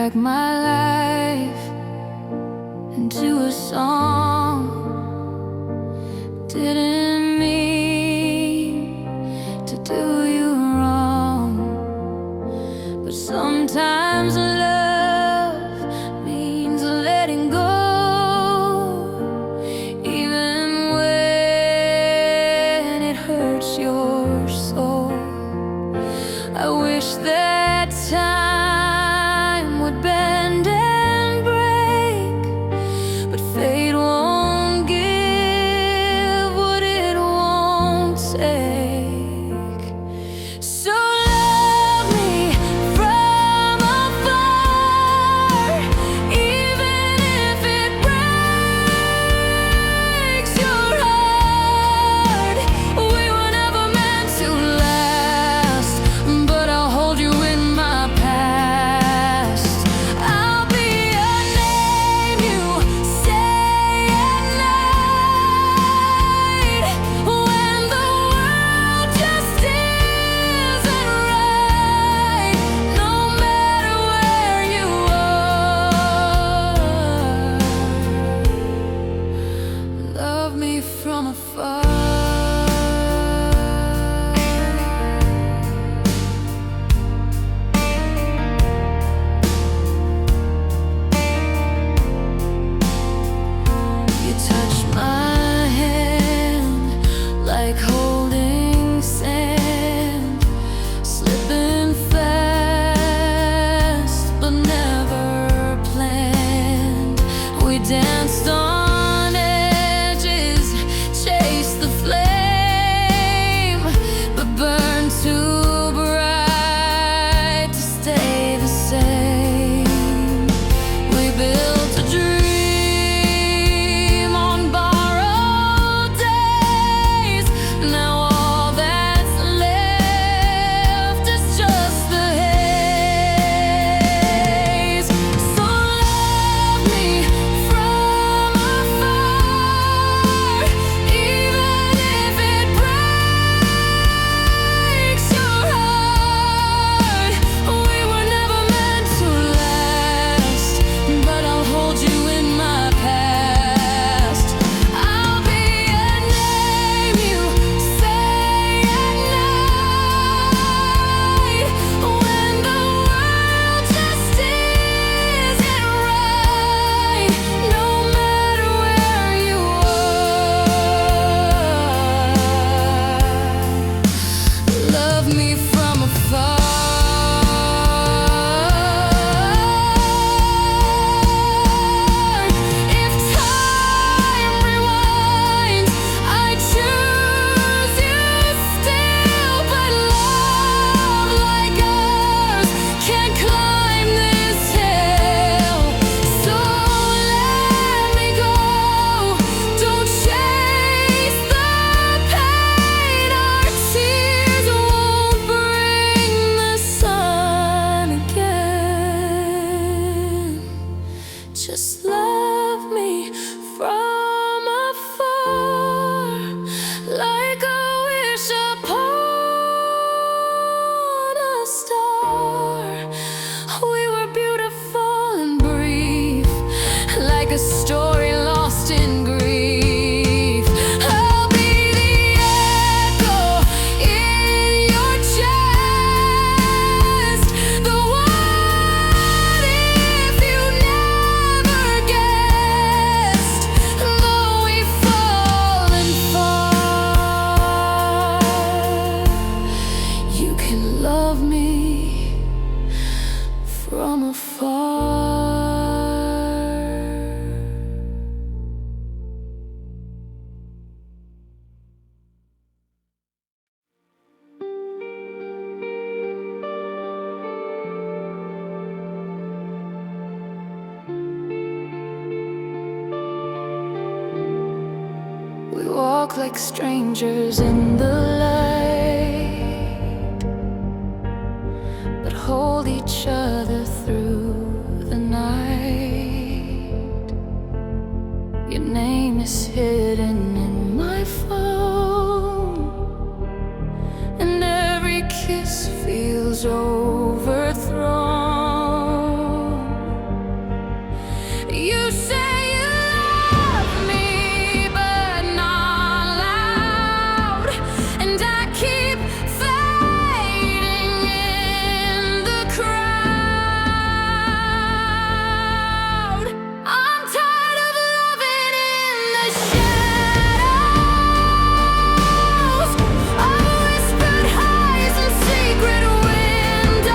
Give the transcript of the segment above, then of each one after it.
drag my life into a song. Didn't mean to do you wrong, but sometimes love means letting go, even when it hurts your soul. I wish that time would bend and break, but fate won't give what it won't take. So love me from afar, even if it breaks your heart. We were never meant to last, but I'll hold you in my past. I'll be a name you say at night, when the world just isn't right. No matter where you are, love me from afar. You touch my hand like holding sand, slipping fast but never planned. We danced on edges, chased the flame, but burned too bright to stay the same. We built a dream on borrowed days. Now all that's left is just the haze. So love me from afar, even if it breaks your heart. We were never meant to last, but I'll hold you in my past. I'll be a name you say at night, when the world just isn't right. No matter where you are, love me from afar. If time rewinds, I choose you still, but love like ours can't climb this hill. So let me go, don't chase the pain. Our tears won't bring the sun again. Just love me from afar, like a wish upon a star. We were beautiful and brief, like a story lost in grief. I'll be the echo in your chest, the what if you never guessed. Though we've fallen far, you can love me from afar. We walk like strangers in the light, but hold each other through the night. Your name is hidden in my phone, and every kiss feels overthrown. You say you love me, but not loud, and I keep fading in the crowd. I'm tired of loving in the shadows, of whispered highs and secret windows.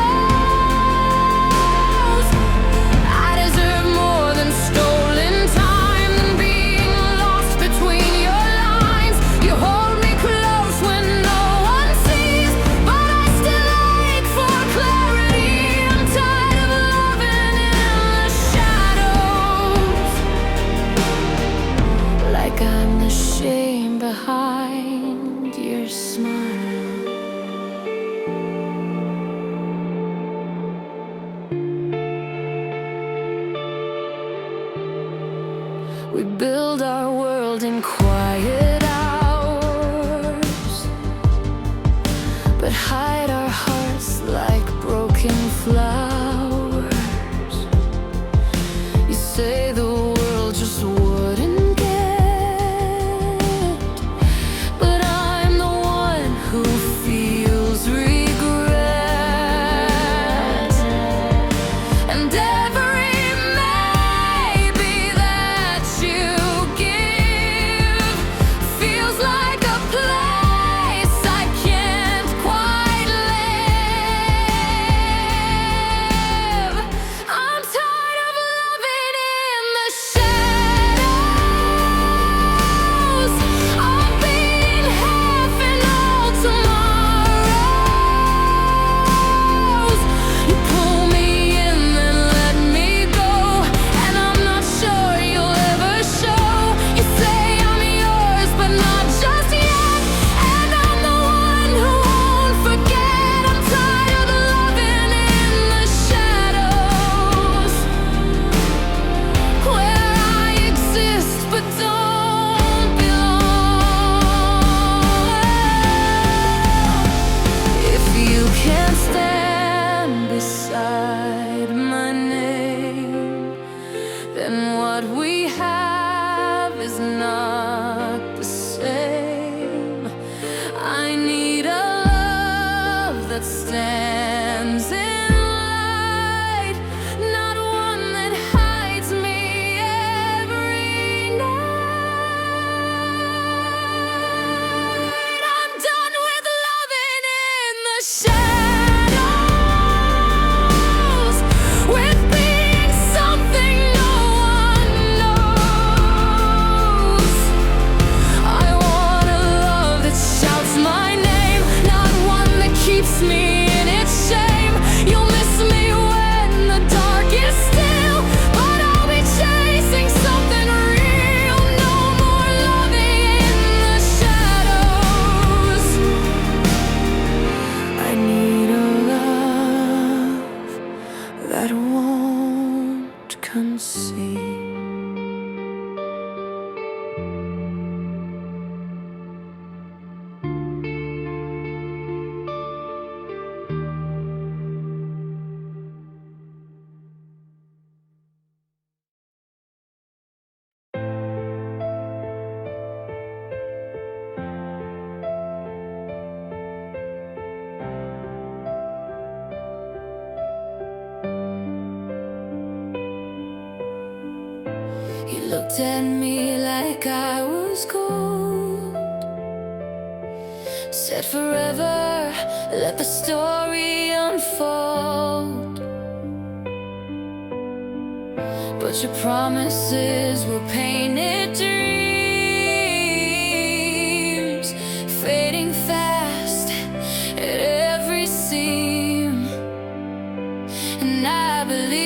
I deserve more than stolen time, than being lost between your lines. You hold me close when no one sees, but I still ache for clarity. I'm tired of loving in the shadows, like I'm the shame behind your smile. We build our world in quiet hours, but hide our hearts like broken flowers. You say the world just wouldn't get, but I'm the one who feels regret. And every maybe that you give feels like a place I can't quite live. I'm tired of loving in the shadows, of being half in all tomorrows. You pull me in, then let me go, and I'm not sure you'll ever show. You say I'm yours, but not just yet, and I'm the one who won't forget. I'm tired of loving in the shadows, where I exist but don't belong. If you can't stand beside my name, then what we have is not the same. I need a love that stands in light, not one that hides me every night. I'm done with loving in the shadows, with being something no one knows. I want a love that shouts my name, not one that keeps me in its shame. You'll miss me when the dark is still, but I'll be chasing something real. No more loving in the shadows. I need a love that won't conceal. You looked at me like I was gold, said forever, let the story unfold. But your promises were painted dreams, fading fast at every seam. And I believed,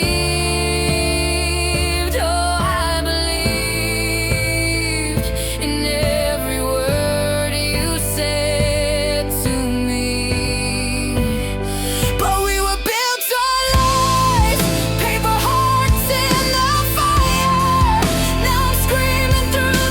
oh, I believed in every word you said to me. But we were built on lies, paper hearts in the fire. Now I'm screaming through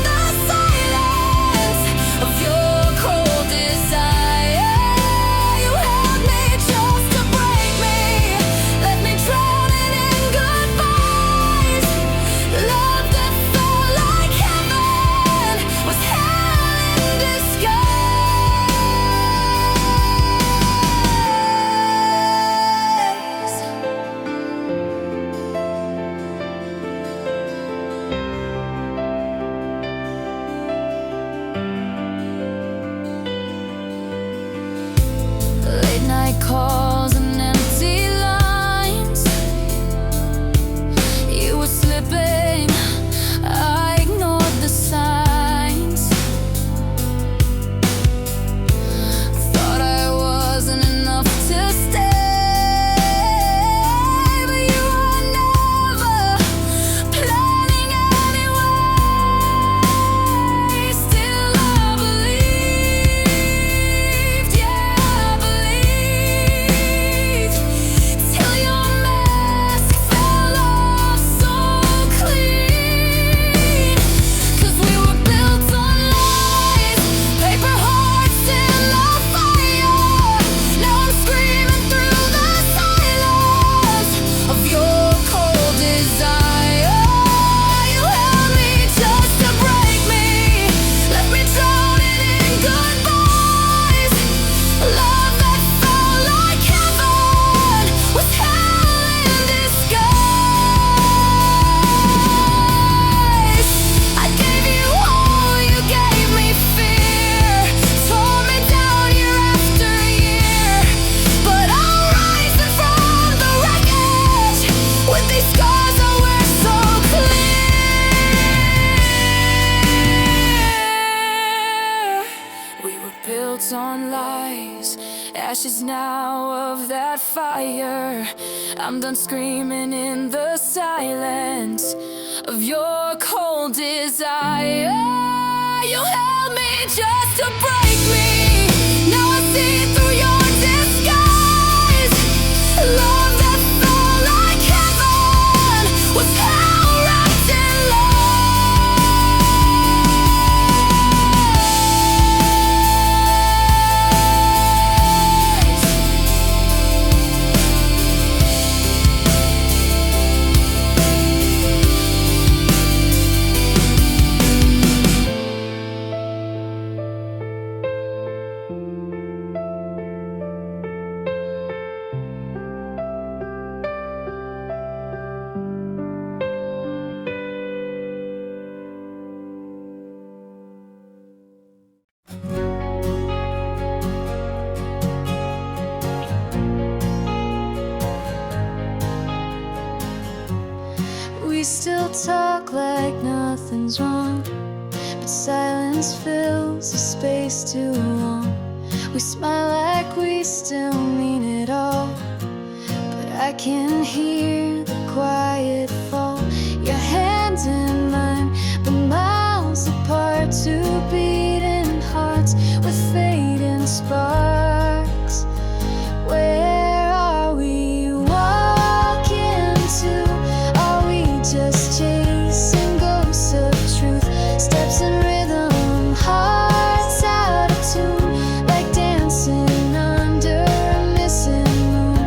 ashes now of that fire. I'm done screaming in the silence of your cold desire. You held me just to break me. Now I see through your disguise. Love that felt like heaven was hell wrapped in We still talk like nothing's wrong, but silence fills the space too long. We smile like we still mean it all, but I can hear the quiet fall. Your hands in mine, but miles apart. Two beating hearts with fading sparks. Where are we walking to? Just chasing ghosts of truth, steps in rhythm, hearts out of tune, like dancing under a missing moon.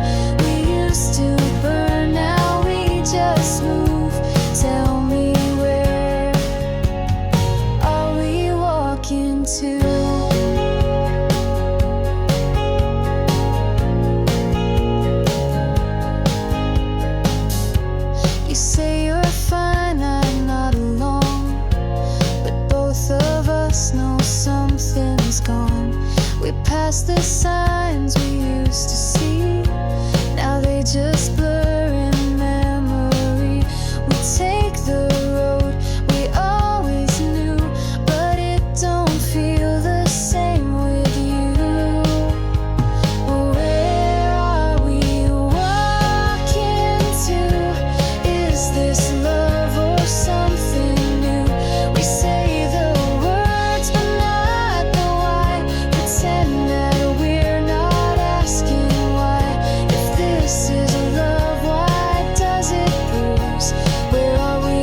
We used to burn, now we just move. Tell me, where are we walking to? You say you're fine, I'm not alone, but both of us know something's gone. We passed the signs we used to see, now they just blur in memory. We take the road we always knew, but it don't feel the same with you. Where are we walking to? Is this love or something new? We say the words but not the why. Pretend that we're not asking why. If this is love, why does it bruise? Where are we?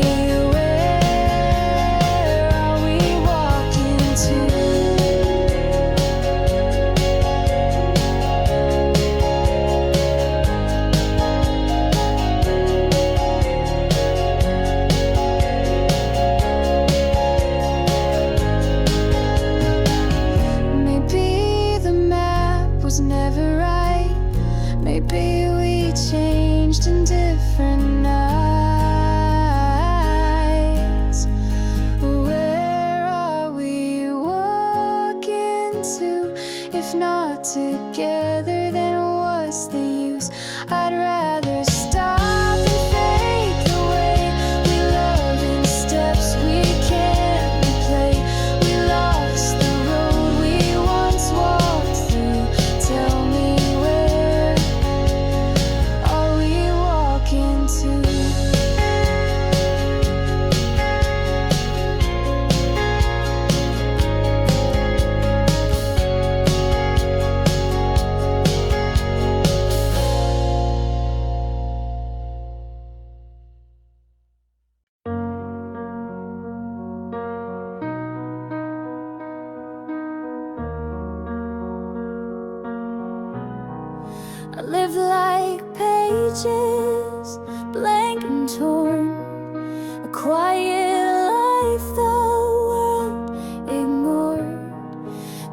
Where are we walking to? Maybe the map was never right. Maybe we changed in different nights. Where are we walking to? If not together, then what's the use? I'd rather stop and fade the way we love in steps we can't replay. We lost the road we once walked through. Tell me, where are we walking to? I live like pages, blank and torn, a quiet life the world ignored.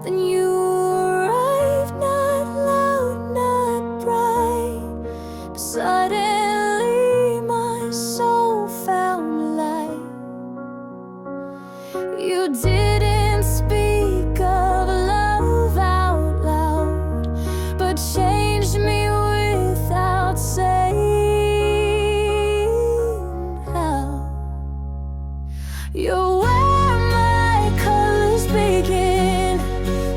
Then you arrived, not loud, not bright, but suddenly my soul found light. You didn't speak of love out loud, but changed me without saying how. You're where my colors begin,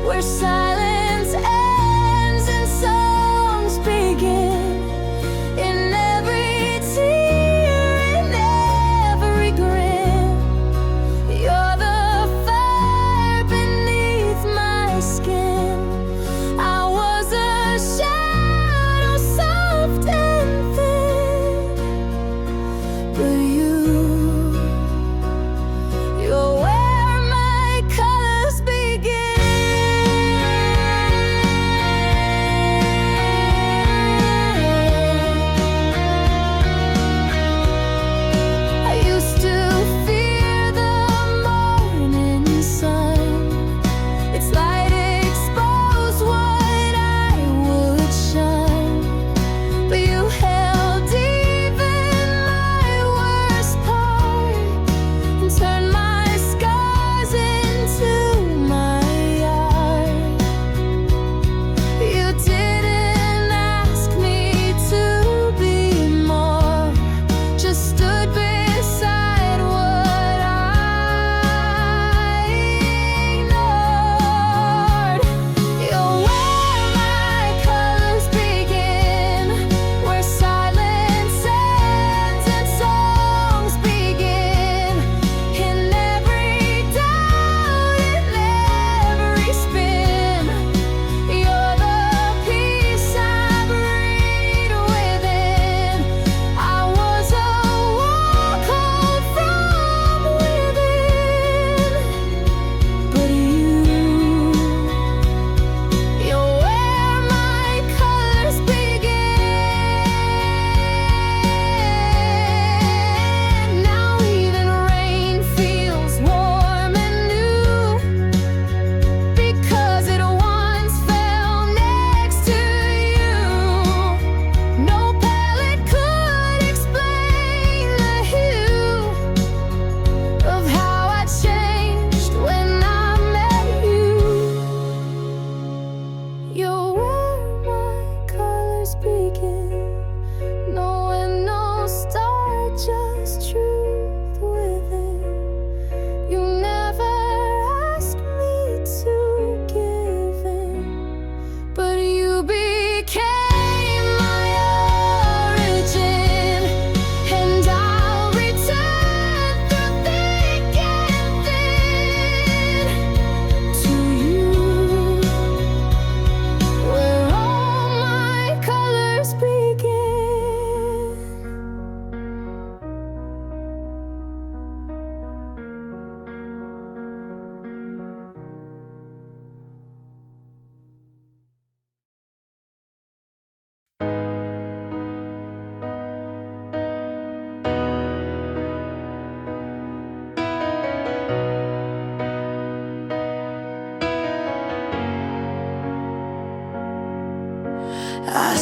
where silence ends and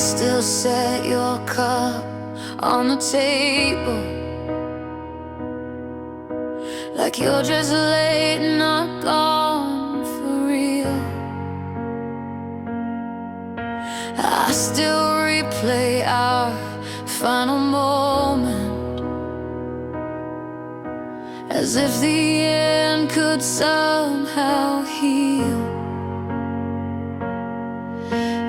still set your cup on the table, like you're just late, not gone for real. I still replay our final moment, as if the end could somehow heal.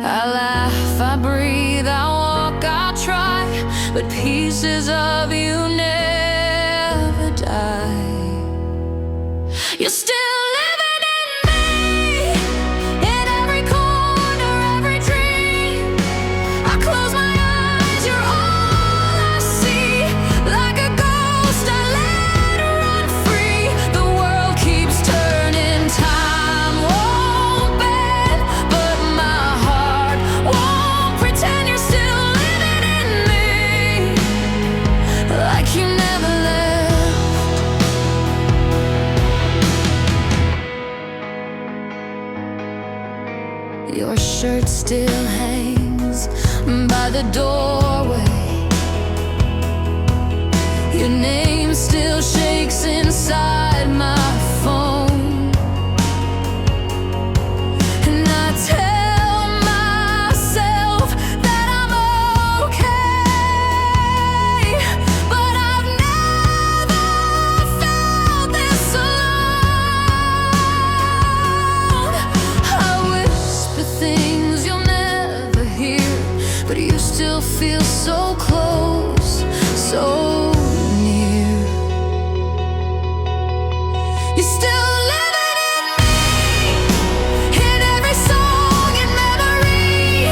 I laugh, I breathe, I walk, I try, but pieces of you never die. You're still living in me, in every corner, every dream. I close my eyes, you're all I see. Like a ghost, I let run free. The world keeps turning, time won't bend, but my heart won't pretend. You're still living in me, like you never left. Your shirt still hangs by the doorway. Your name still shakes inside my phone. And I tell myself that I'm okay, but I've never felt this alone. I whisper things you'll never hear, but you still feel so close, so near. You're still living in me, in every song and memory.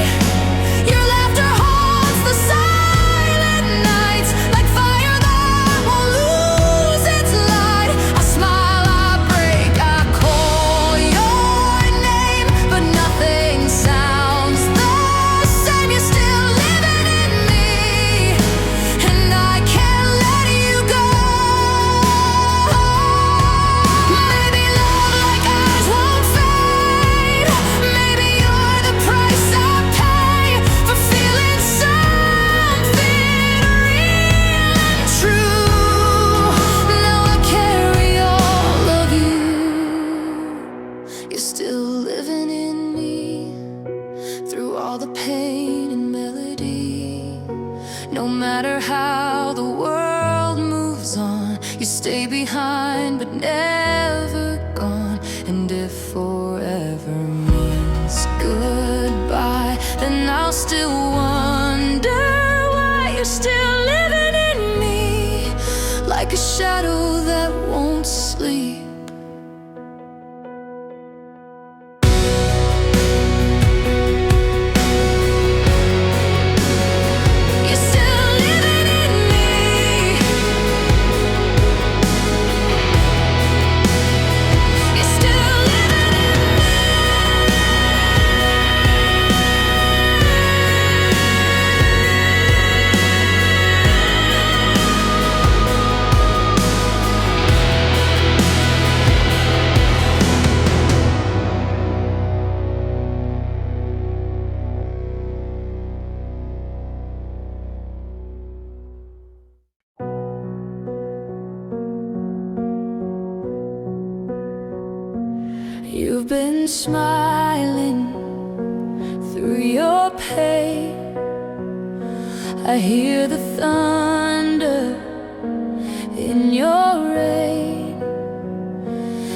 Your laughter haunts the silent nights, like fire that won't lose its light. I smile, I break, I call your name, but nothing sounds the same. You're still living in me, and I can't let you go. Maybe love like eyes won't fade. Maybe you're the price I pay for feeling something real and true. Now I carry all of you. You're still living in me, through all the pain and melody. No matter how the world moves on, you stay behind but never gone. And if forever means goodbye, then I'll still wonder why you're still living in me, like a shadow that won't sleep. You're still living in me. You're still living in me. You've been smiling through your pain. I hear the thunder in your rain.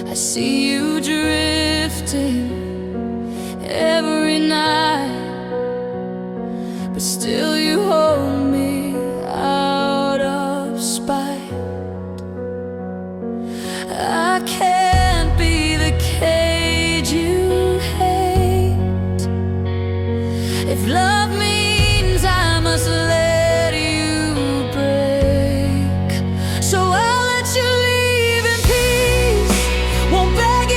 I see you drifting every night, but still you hold me out of spite. I can't be the cage you hate. If love means I must let you break, so I'll let you leave in peace. Won't beg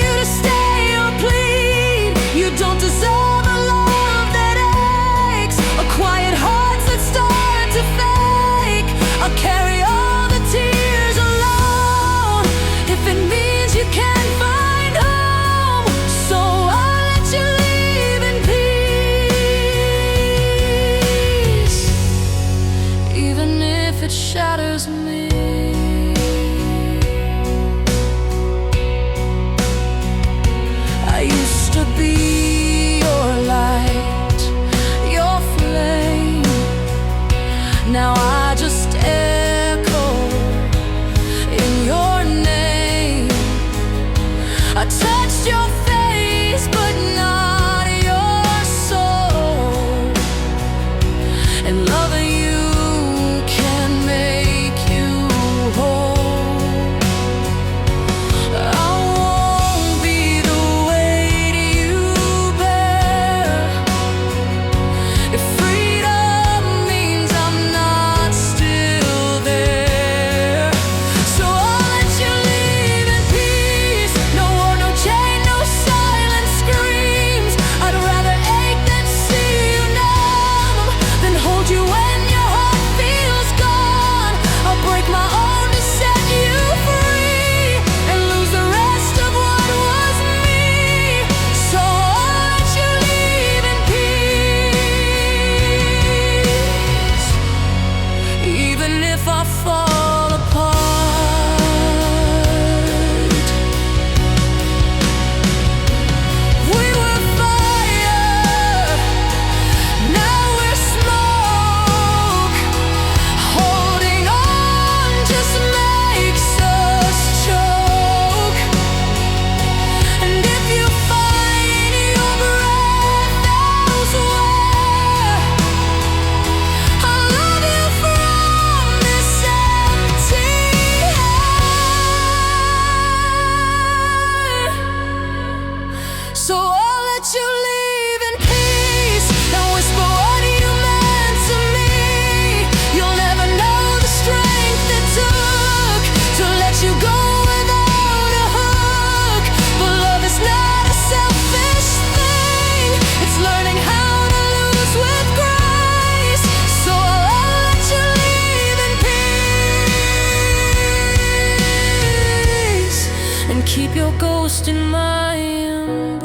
keep your ghost in my embrace.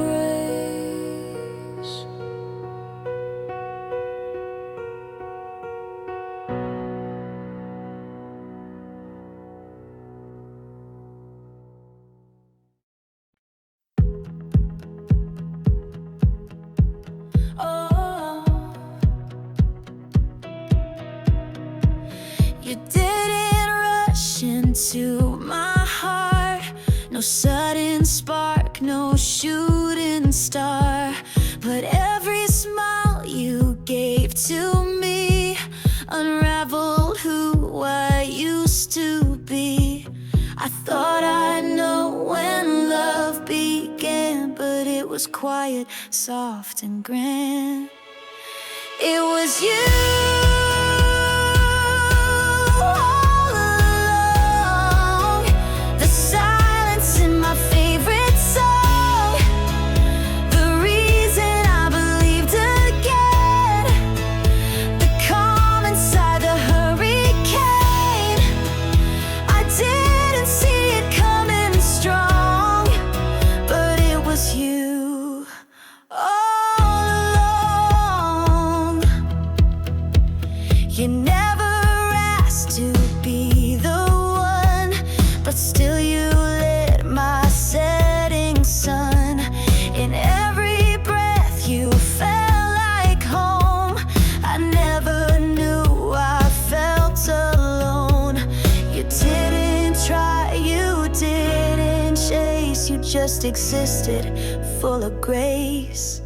Oh, you didn't rush into my heart. No sudden spark, no shooting star. But every smile you gave to me unraveled who I used to be. I thought I'd know when love began, but it was quiet, soft and grand. It was you all along, the silence in my favorite song, the reason I believed again, the calm inside the hurricane. I didn't see it coming strong, but it was you all along. You never asked to be the one, but still you lit my setting sun. In every breath you felt like home. I never knew I felt alone. You didn't try, you didn't chase, you just existed, full of grace.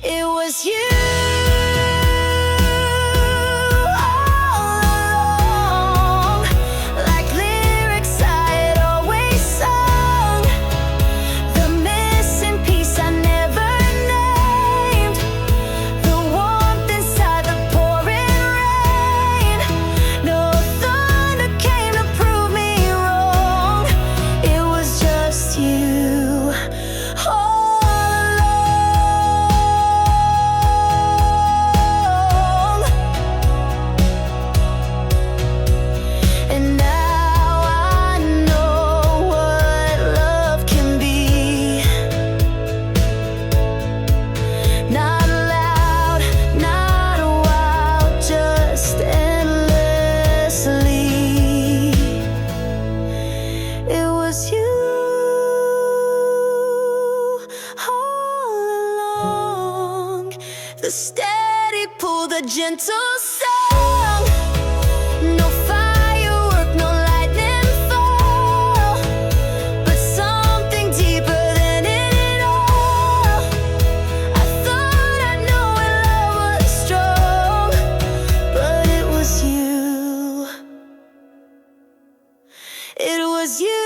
It was you all along, like lyrics I had always sung, the missing piece I never named, the warmth inside the pouring rain. No thunder came to prove me wrong. It was just you all along. And now I know what love can be. Not loud, not wild, just endlessly. It was you all along, the steady pull, the gentle song. No firework, no lightning fall, but something deeper than it all. I thought I knew when love was strong, but it was you. It was you.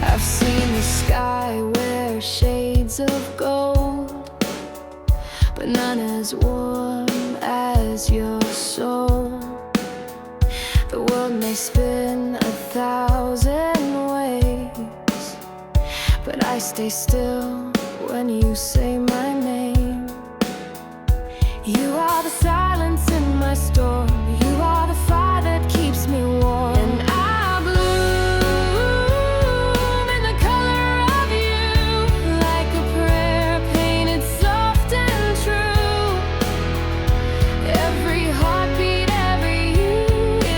I've seen the sky wear shades of gold, but none as warm as your soul. The world may spin 1,000 ways, but I stay still when you say my name. You are the silence in my storm. You are the fire that keeps me warm. And I bloom in the color of you, like a prayer painted soft and true. Every heartbeat, every you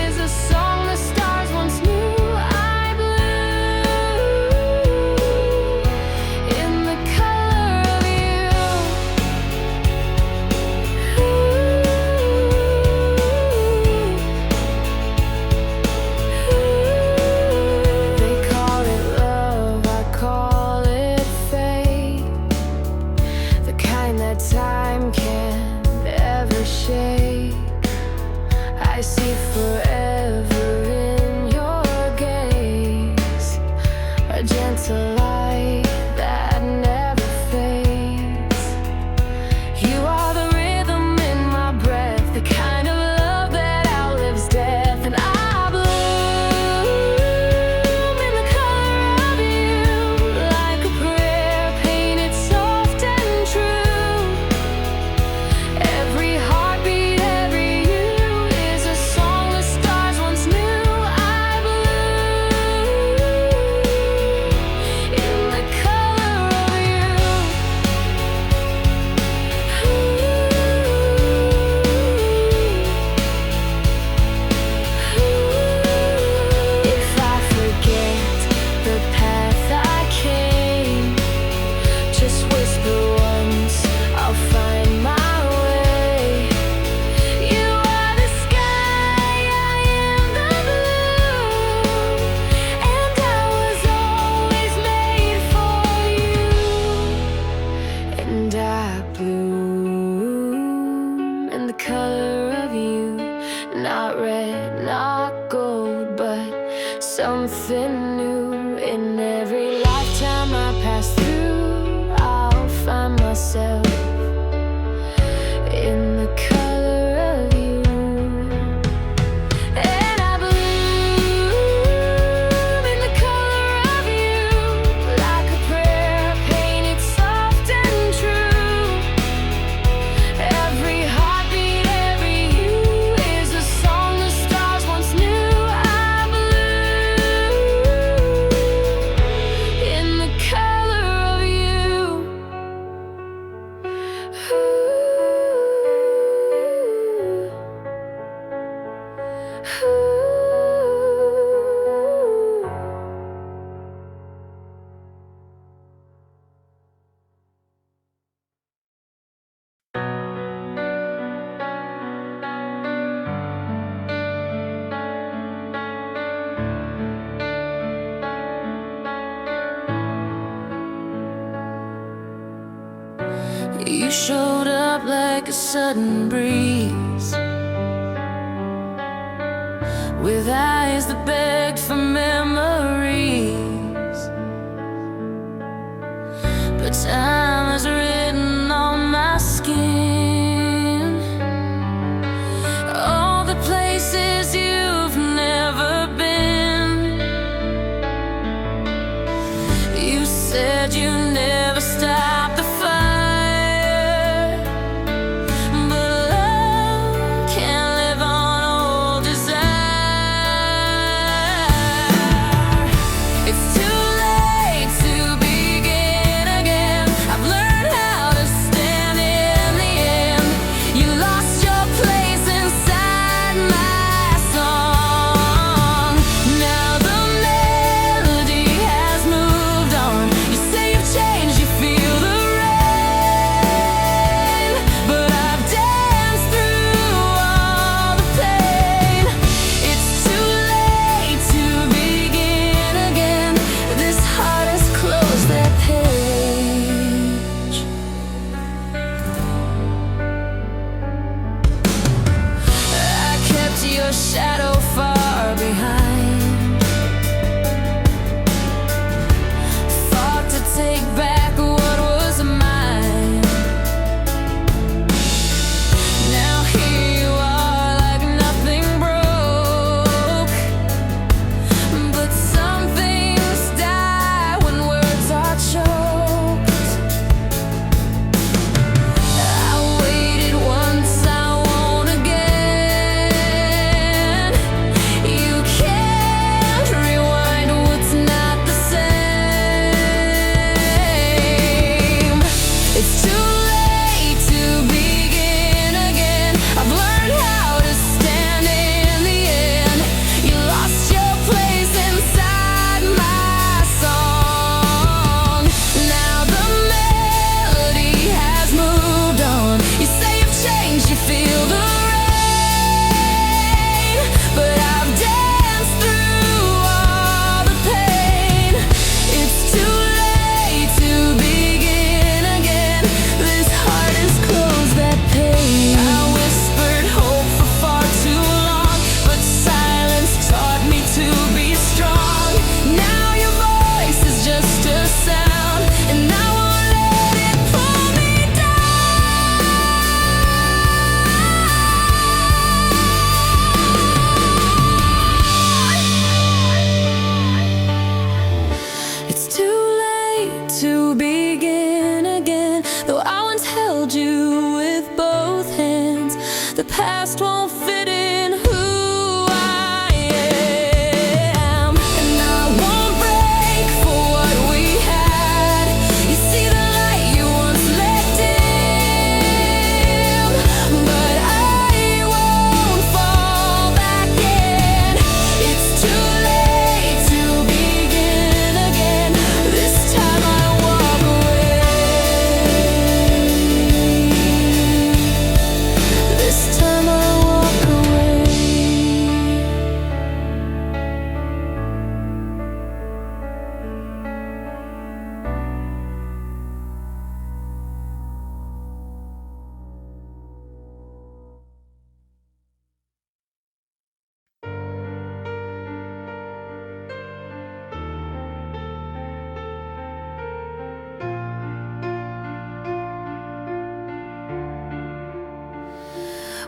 is a song the stars once knew. I bloom in the color of you. kind that time can't ever shake. I see forever in your gaze, a gentle light that never fades. You are the rhythm in my breath, the kind of love that outlives death. And I bloom in the color of you, like a prayer painted soft and true. Every heartbeat, every you is a song the stars once knew. I bloom in the color of you. If I forget the path I came, just whisper once, I'll find my way. You are the sky, I am the blue, and I was always made for you. And I bloom in the color of you, not red, not gold, but something new. In every lifetime I pass through, I'll find myself in the color of you. And I bloom in the color of you, like a prayer painted soft and true. Every heartbeat, every you is a song the stars once knew. I bloom in the color of you. You showed up like a sudden breeze, with eyes that begged for memories. But time has written on my skin all the places you've never been. You said you never stopped the fire, but love can't live on old desire. The past won't fit in who I am, and I won't break for what we had. You see the light you once let dim, but I won't fall back in. It's too late to begin again. This time I walk away. This time I walk away.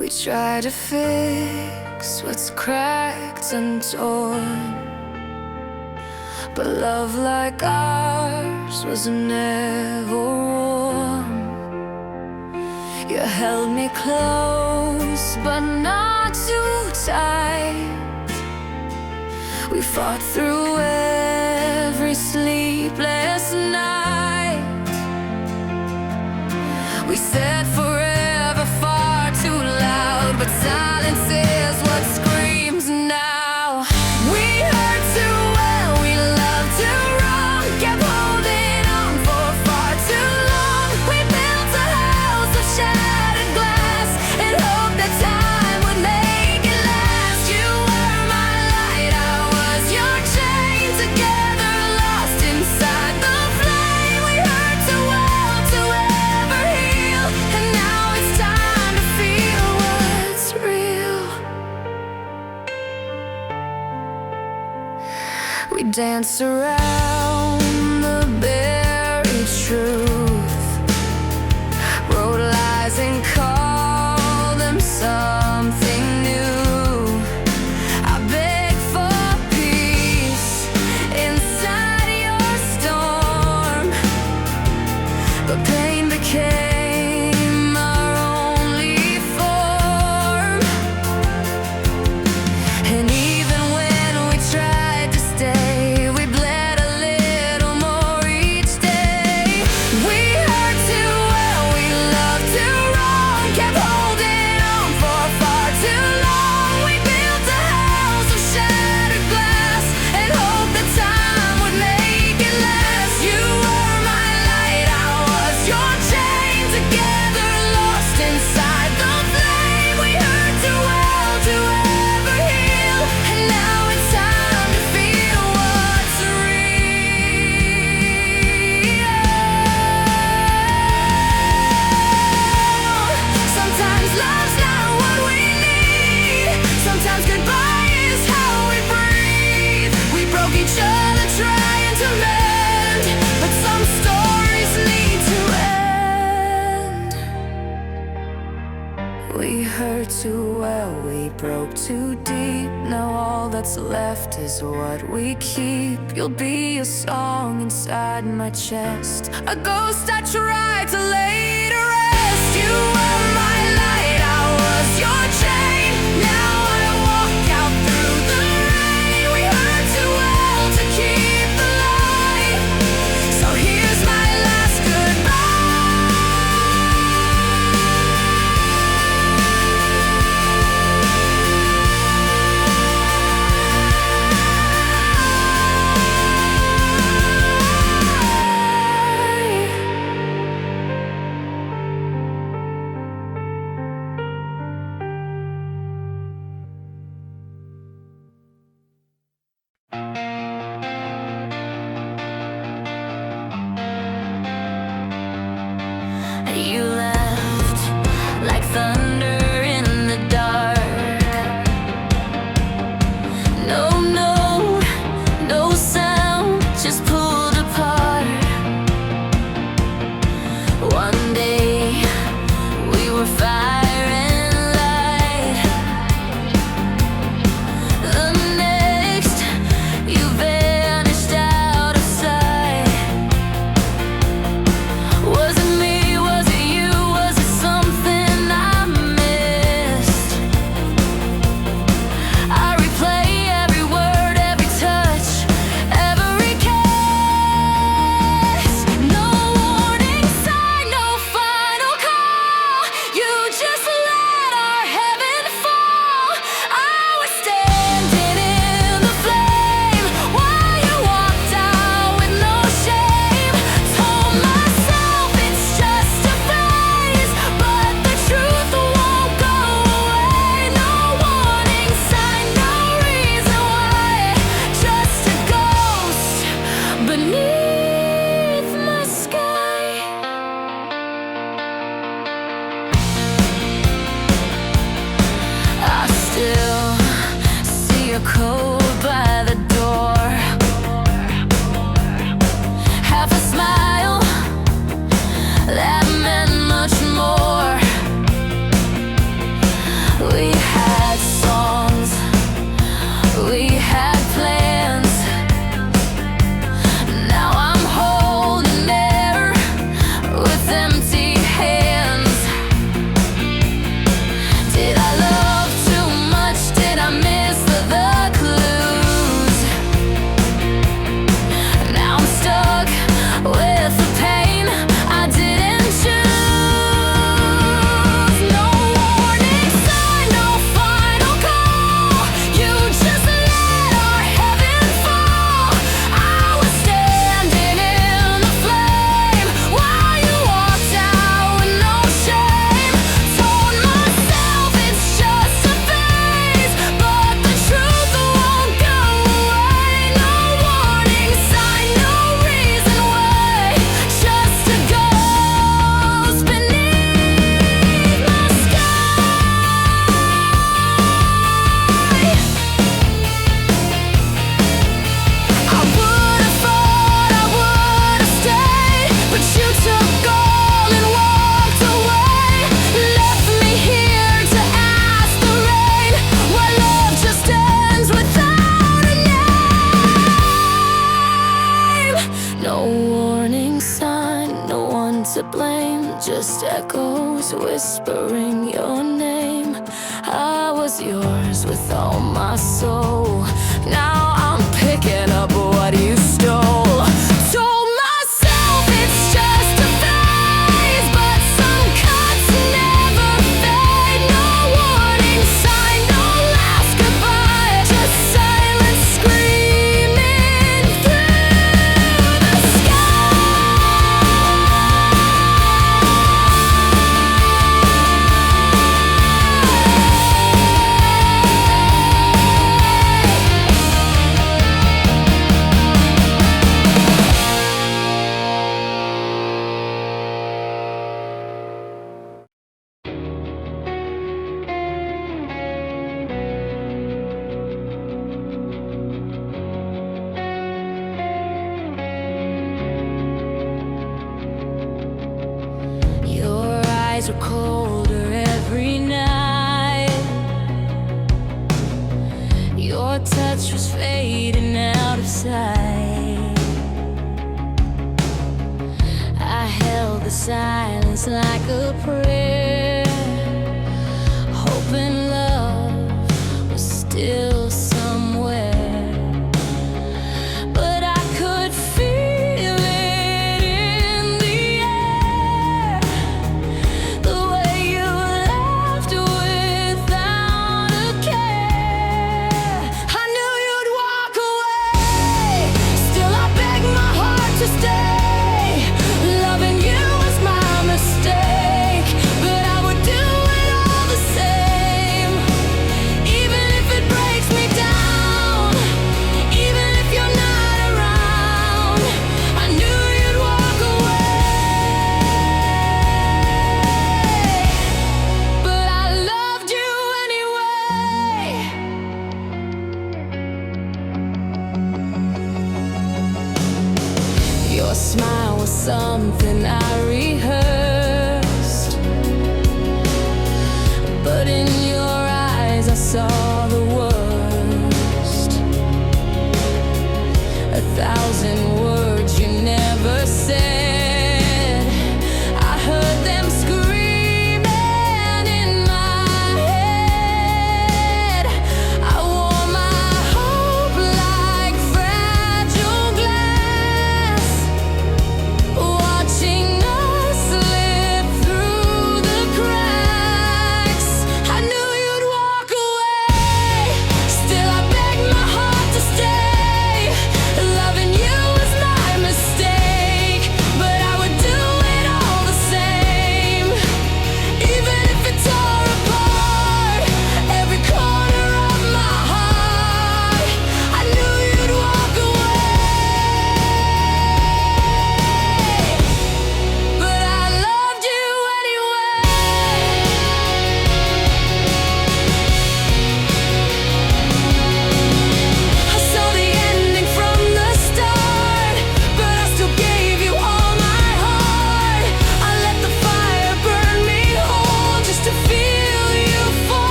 We try to fix what's cracked and torn, but love like ours was never warm. You held me close, but not too tight. We fought through every sleepless night. We said forever far too loud, but silence is what screams now. We hurt too well, we loved too wrong, kept holding on for far too long. We built a house of shattered glass and hoped that time would make it last. You were my light, I was your chain, together lost inside the flame. We hurt too well to ever heal, and now it's time to feel what's real. We dance around the buried truth, wrote lies and called them something new. I beg for peace inside your storm, but pain became our only form. And even when we tried to stay, we bled a little more each day. We hurt too well, we loved too wrong, kept holding on for far too long. We built a house of shattered glass and hoped that time would make it last. You were my light, I was your chain, together lost inside the flame. We hurt too well to ever heal, and now it's time to feel what's real. Sometimes love's not what we need, sometimes goodbye is how we breathe. We broke each other trying to mend, but some stories need to end. We hurt too well, we broke too deep. Now all that's left is what we keep. You'll be a song inside my chest, a ghost I tried to lay to rest. You were my light, I was your chain. Now I walk out through the rain. We hurt too well to keep the light, so here's my last You left like thunder in the dark. No, no, no sound, just pulled apart. One day we were fire and light. The next you vanished out of sight. Was it me, was it you? your coat by the door. Half a smile that meant much more. We had songs, we had plans. Now I'm holding there with empty hands. Did I love too much? Did I miss the clues? Now I'm stuck with the pain I didn't choose. No warning sign, no final call. You just let our heaven fall. I was standing in the flame while you walked out with no shame. Told myself it's just a phase, but the truth won't go away. No warning sign, no reason why, just a ghost beneath my sky. I would've thought I would've stayed, but you took all and walked away. Left me here to ask the rain why love just ends without a name. No warning sign, no one to blame, just echoes whispering your name. I was yours with all my soul. Now I'm picking up what you stole. Told myself it's just a phase, but some cuts never fade. No warning sign, no last goodbye, just silence screaming through the Your eyes were colder every night. Your touch was fading out of sight. I held the silence like a prayer, hoping love was still somewhere. But I could feel it in the air, the way you laughed without a care. I knew you'd walk away, still I begged my heart to stay. Loving you was my mistake, but I would do it all the same, even if it breaks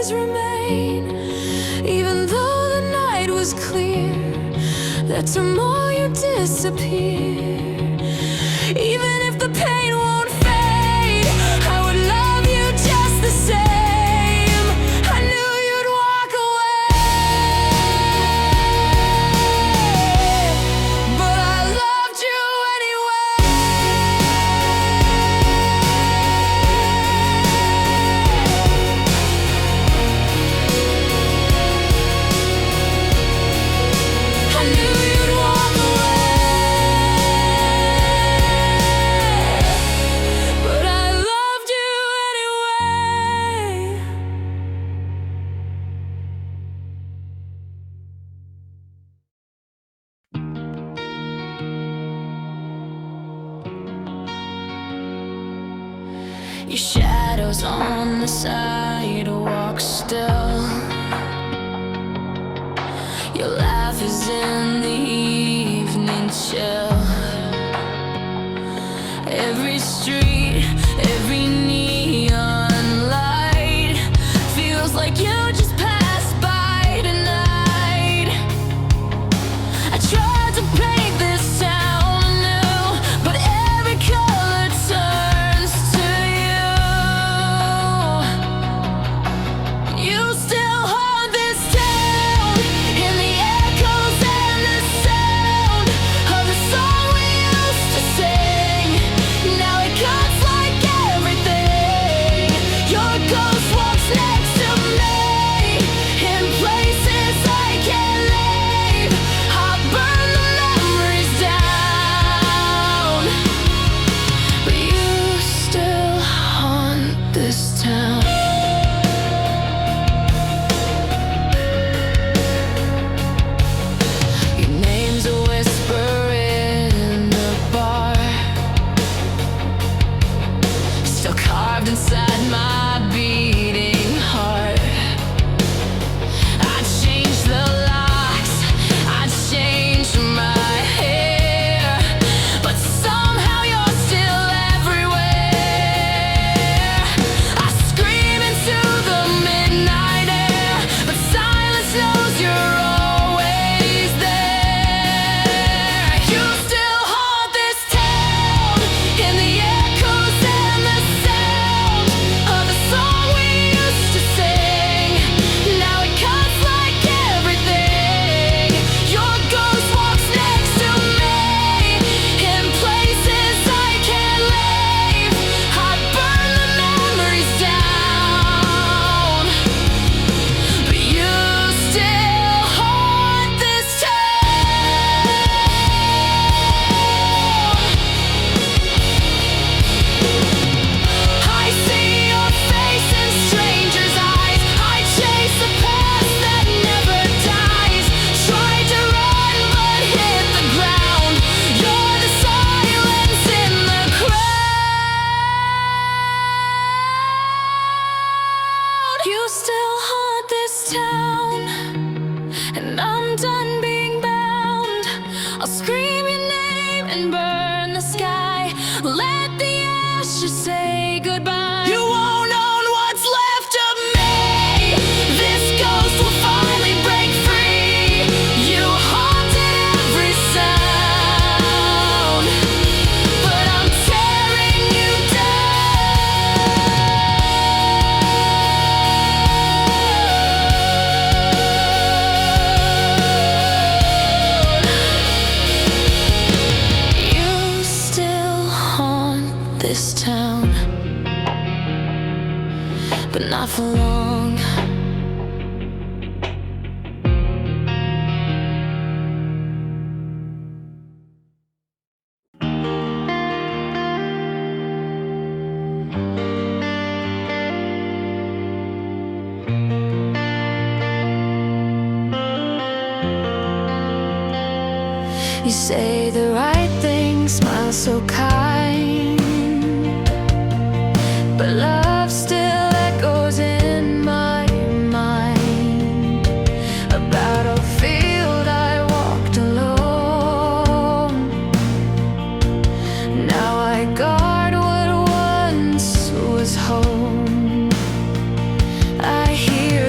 memories remain. Even though the night was clear, that tomorrow you disappear. Even if the pain won't fade, I would love you just the same. I knew you'd walk away, but I loved you anyway. I knew you'd walk away, but I loved you anyway. Your shadow's on the sidewalk still. Your laugh is in the evening chill. Every street, every neon light feels like you just passed by tonight. I tried to paint this town new, but every color turns to you. You still haunt this town in the echoes and the sound of the song we used to sing. Now it cuts like everything. Your ghost walks next to me in places I can't leave. I burn the memories down, but you still haunt this town. Your name's a whisper in the bar, still carved inside my beating heart. I changed the locks, I changed my hair, but somehow you're still everywhere. I scream into the midnight air, but silence knows you're always there. You still haunt this town in the echoes and the sound of the song we used to sing. Now it cuts like everything. Your ghost walks next to me in places I can't leave. I burn the memories down, but you still haunt this town. I see your face in strangers' eyes. I chase a past that never dies. Tried to run but hit the ground. You're the silence in the crowd. You still haunt this town, and I'm done being bound. I'll scream your name and burn the sky. Let the ashes say goodbye. You won't own what's left of me. This ghost will finally break free. You haunted every sound, but I'm tearing you down. You still haunt this town, but not for long. You say the right thing, smile so kind, but love still echoes in my mind. A battlefield I walked alone. Now I guard what once was home. I hear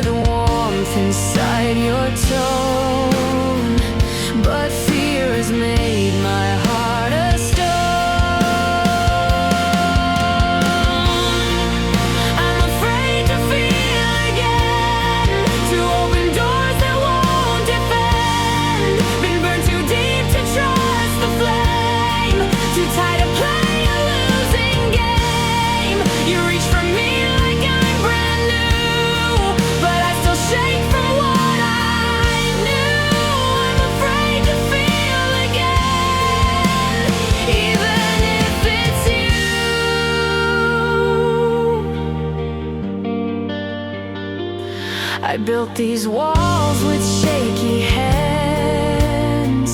I built these walls with shaky hands,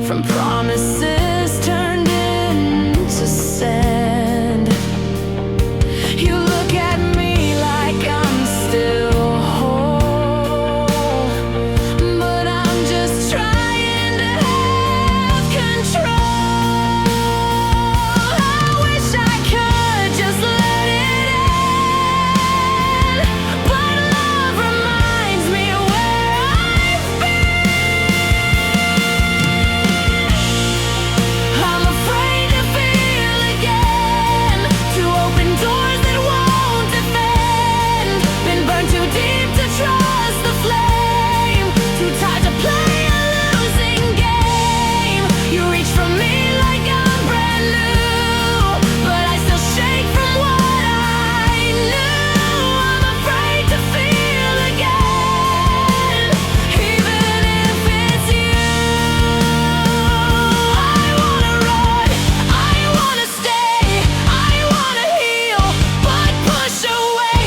from promises turned into sand. You look at me like I'm still whole, but I'm just trying to have control. I wish I could just let it end, but love reminds me where I've been. I'm afraid to feel again, to open doors that won't defend. Been burned too deep to trust the flame, too tired to play a losing game. You reach for me like I'm brand new, but I still shake from what I knew. I'm afraid to feel again, even if it's you. I wanna run, I wanna stay, I wanna heal, but push away.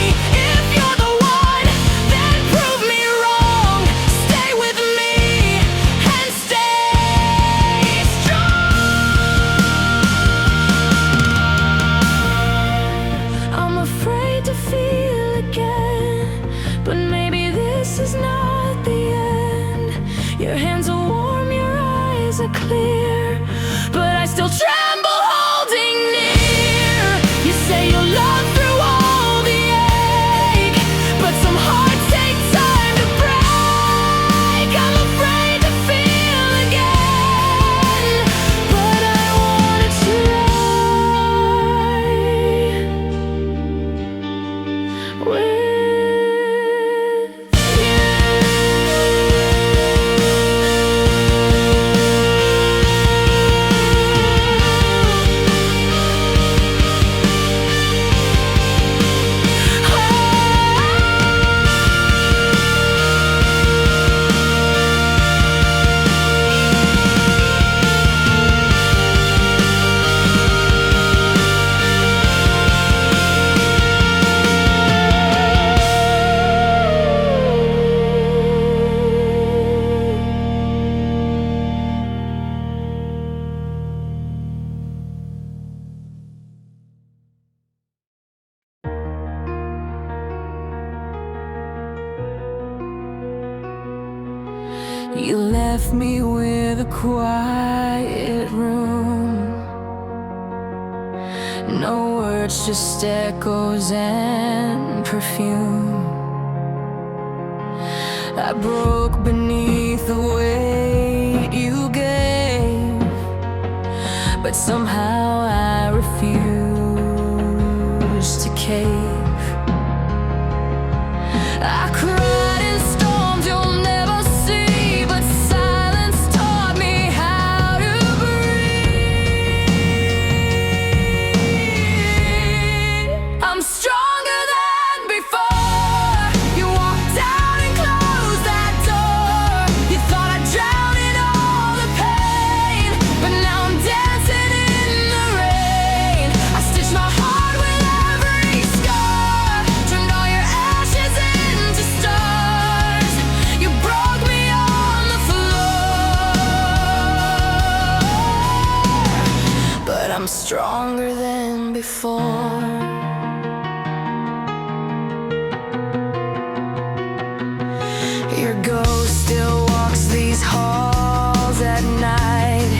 If you're the one, then prove me wrong. Stay with me and stay strong. I'm afraid to feel again, but maybe this is not the end. Your hands are warm, your eyes are clear, but I still tremble holding near. You say you'll love through all the ache, but some hearts take time to break. I'm afraid to feel again, but I wanna try with You left me with a quiet room, no words, just echoes and perfume. I broke beneath the weight you gave, but somehow I refused to cave. I cried in storms you'll never see, but silence taught me how to breathe. I'm stronger than before. You walked out and closed that door. You thought I'd drown in all the pain, but now I'm dancing in the rain. I stitched my heart with every scar, turned all your ashes into stars. You broke me on the floor, but I'm stronger than before. Your ghost still walks these halls at night,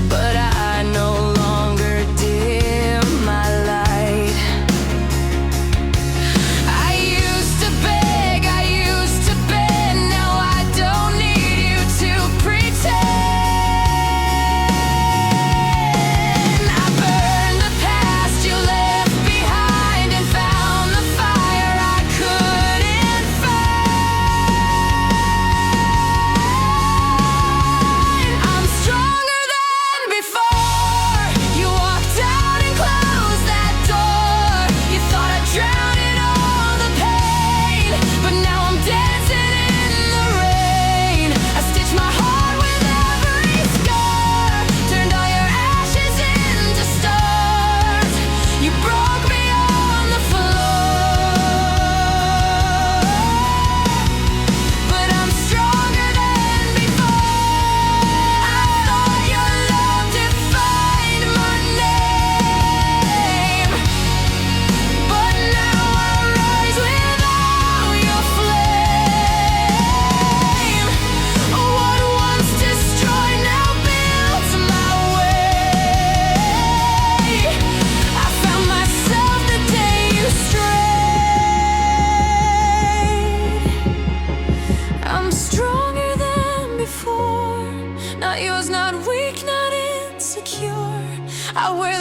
but I no longer dim my light. I used to beg, I used to bend, now I don't need you to pretend. I burn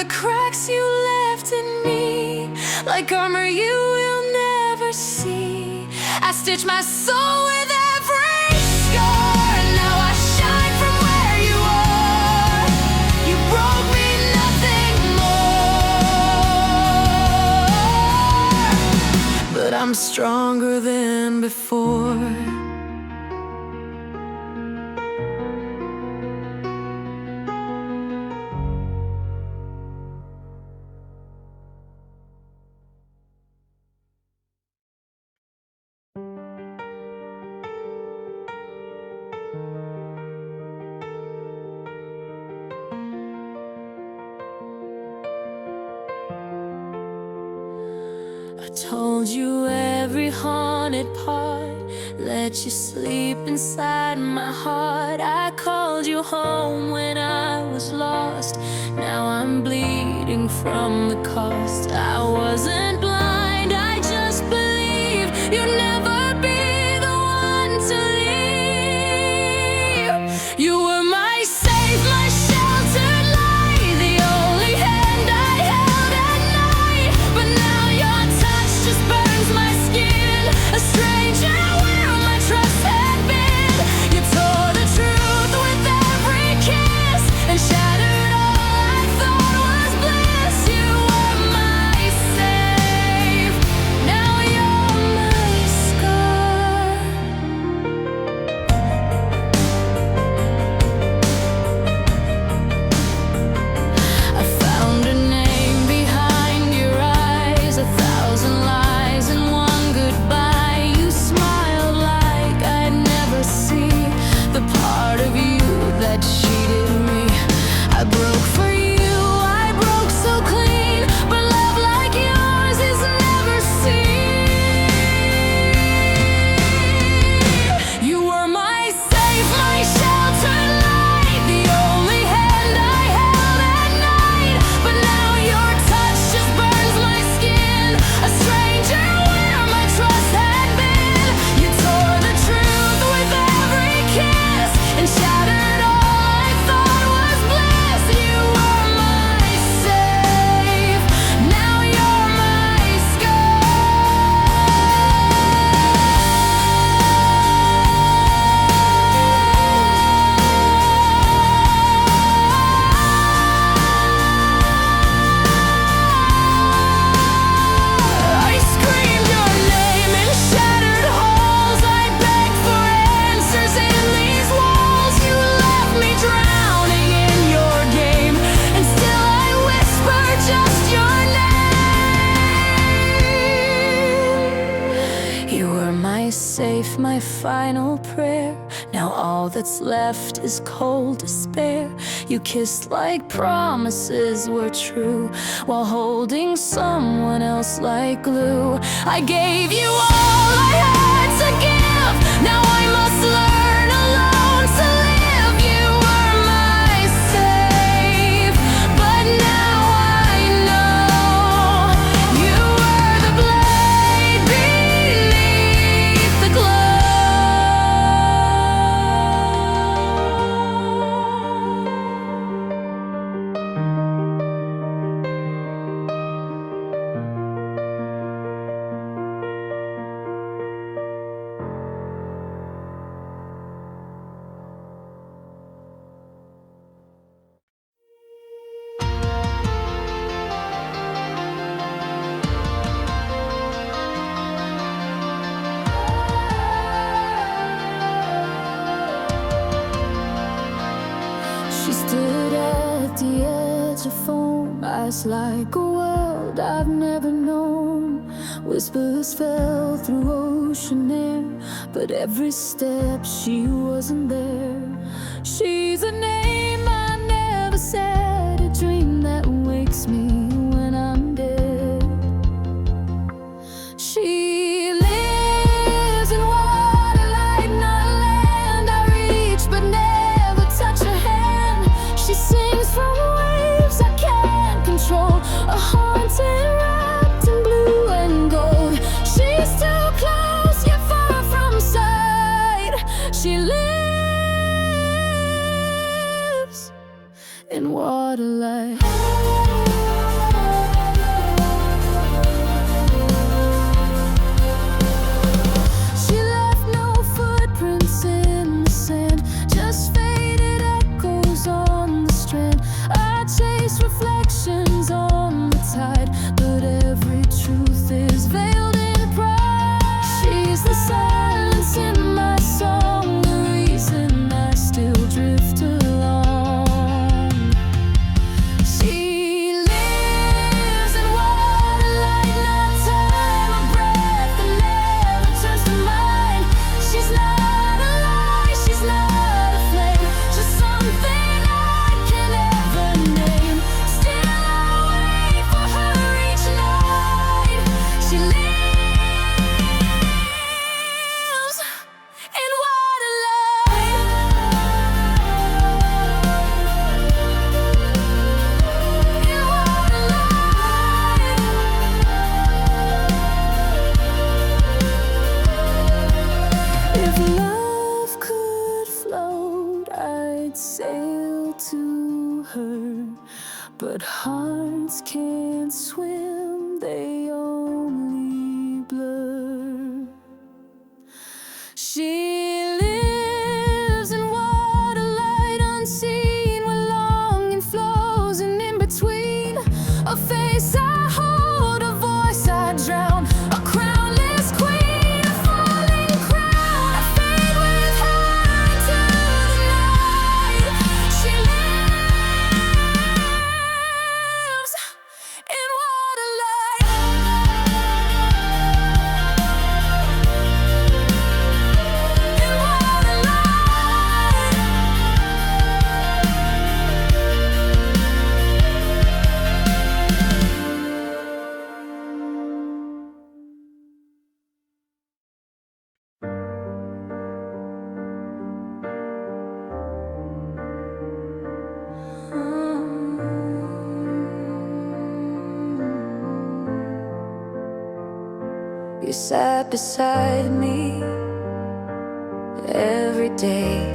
the cracks you left in me, like armor you will never see. I stitch my soul with every scar, and now I shine from where you are. You broke me, nothing more, but I'm stronger than before. I told you every haunted part, let you sleep inside my heart. I called you home when I was lost. Now I'm bleeding from the cost. I wasn't blind, I just believed you'd never be the one to leave. You were my safe, my sheltered light, the only hand I held at night. But now your touch just burns my skin, a stranger where my trust had been. You tore the truth with every kiss and shattered all I thought was bliss. You were my safe, now you're my scar. I found a name behind your eyes, 1,000 lies and one goodbye. You smiled like I'd never see the part of you that cheated me. I broke for you, I broke so clean, but love like yours is never seen. You were my safe, my sheltered light, the only hand I held at night. But now your touch just burns my skin, a stranger where my trust had been. You tore the truth with every kiss and shattered all I thought was bliss. You were my safe, now you're my I screamed your name in shattered halls. I begged for answers in these walls. You left me drowning in your game, and still I whisper just your name. You were my safe, my final prayer. Now all that's left is cold despair. You kissed like promises were true, while holding someone else like glue. I gave you all I had to give, now I must learn alone to live. You were my safe, but now I know you were the blade beneath the glove. She stood at the edge of foam, eyes like a world I've never known. Whispers fell through ocean air, but every step she wasn't there. She's a name I never said, a dream that wakes me when I'm dead. She lives in water like not land I reach but never touch her hand. She sings from waves I can't control, a haunted wrapped in blue and gold. She's too close yet far from sight. She lives in water like but hearts can't swim, they only blur. She lives in water, light unseen, where longing flows, and in between a face I hold, a voice I drown, a crownless queen, a falling crown. I fade with her into the night. She lives in water, light. In water, light. You sat beside me every day.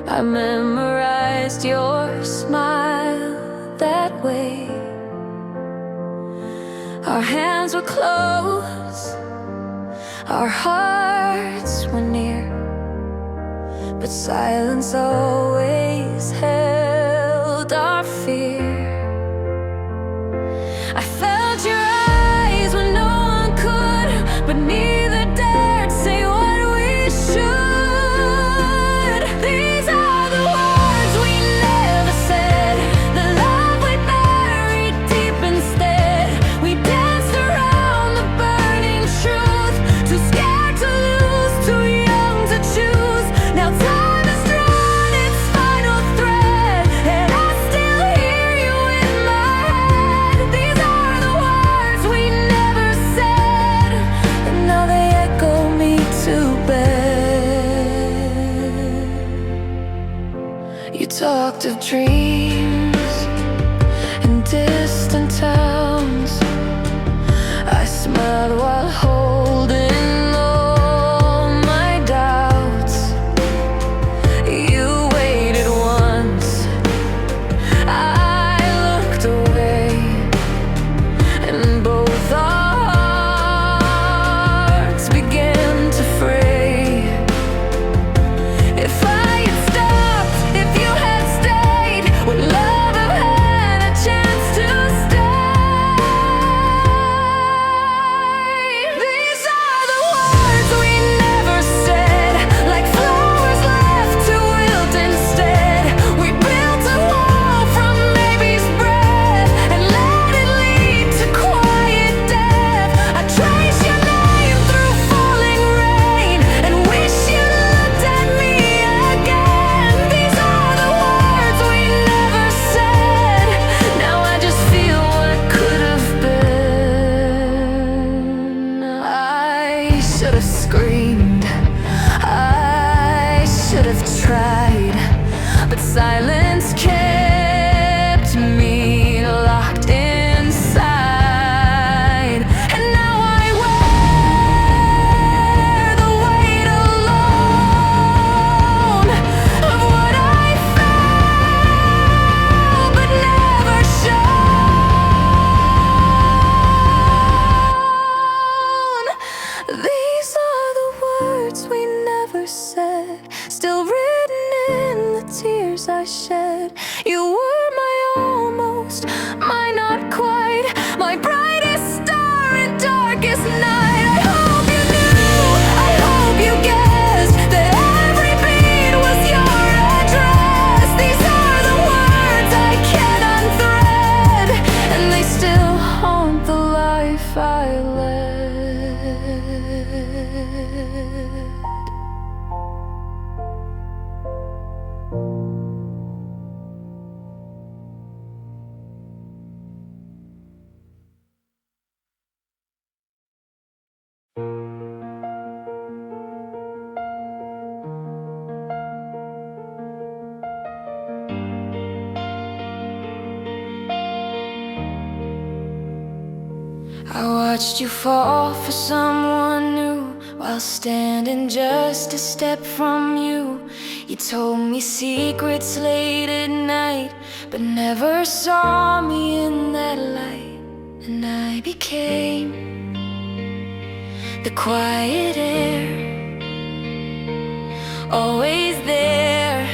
I memorized your smile that way. Our hands were close, our hearts were near, but silence always held our fear. I felt your eyes when no one could, but neither dared say what we should. These are the words we never said, the love we buried deep instead. We danced around the burning truth, too scared to lose, too young to choose. Now time has drawn its final thread, and I still hear you in my head. These are the words we never said, and now they echo me to bed. You talked of dreams and distant towns. I smiled while holding all my doubts. You waited once, I looked away, and both our hearts began to fray. If I had stopped, if you had stayed, would love have had a chance to stay? These are the words we never said, like flowers left to wilt instead. We built a wall from baby's breath and let it lead to quiet death. I trace your name through falling rain and wish you looked at me again. These are the words we never said. Now I just feel what could have been. I should have screamed, I should have tried, but silence kept me locked inside. And now I wear the weight alone of what I felt but never shown. These are the words we never said, still written in the tears I shed. You were my almost, my not quite, my brightest star and darkest night. I hope you knew, I hope you guessed that every beat was your address. These are the words I can't unthread, and they still haunt the life I led. I watched you fall for someone new, while standing just a step from you. You told me secrets late at night, but never saw me in that light. And I became the quiet air, always there,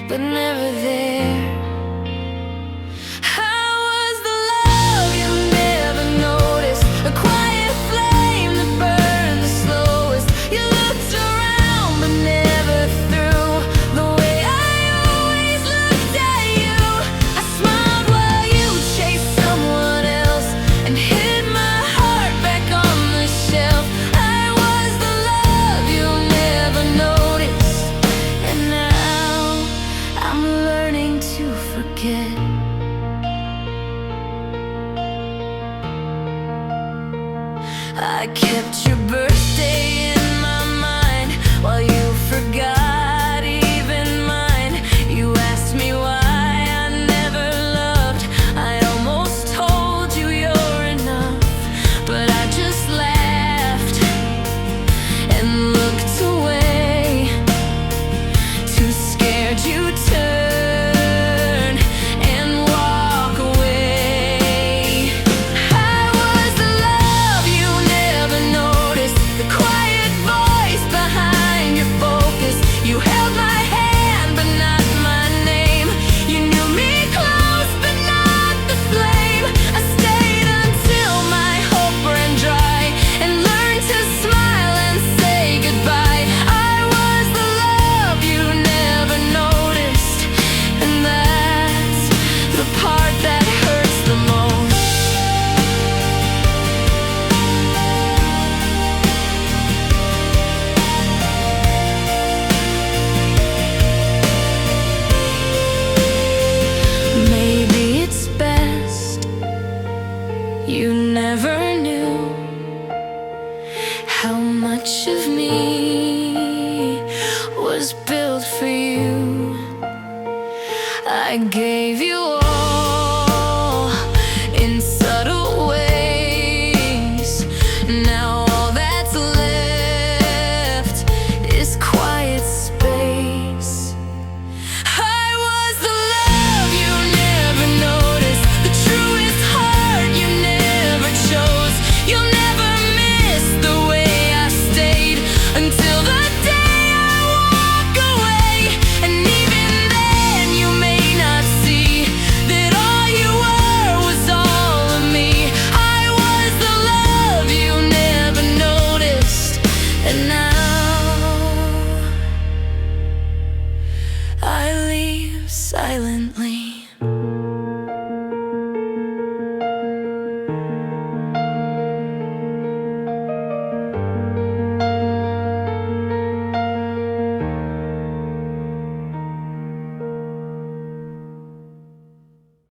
but never there. I kept your birthday in my mind while you forgot even mine. You asked me why I never loved. I almost told you you're enough, but I just laughed and looked away, too scared you'd turn and walk away. I was the love you never noticed, the quiet voice behind your focus. You held my hand but not my name. You knew me close but not the flame. I stayed until my hope ran dry and learned to smile and say goodbye. I was the love you never noticed, and that's the part that hurts the most. Maybe it's best you never knew how much of me was built for you. I gave you all in subtle ways. Now all that's left is quiet space. I was the love you never noticed, the truest heart you never chose. You'll never miss the way I stayed until the day I walk away. And even then you may not see that all you were was all of me. I was the love you never noticed, and now I leave silently.